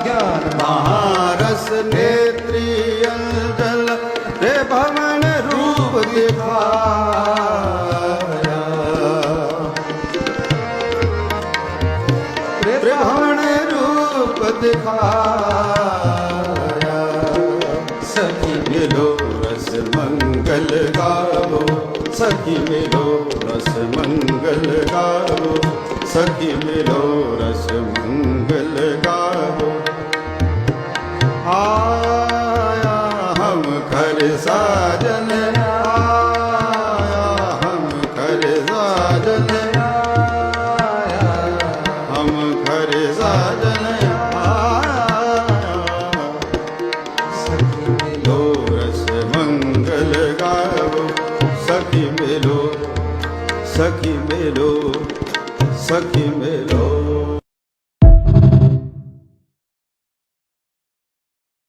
ज्ञान महारस नेत्री अंजल रे भवन रूप दिखाया रे भवन रूप दिखाया सखी मिलो रस मंगल गावो सखी मिलो रस मंगल गावो सखी मिलो रस मंगल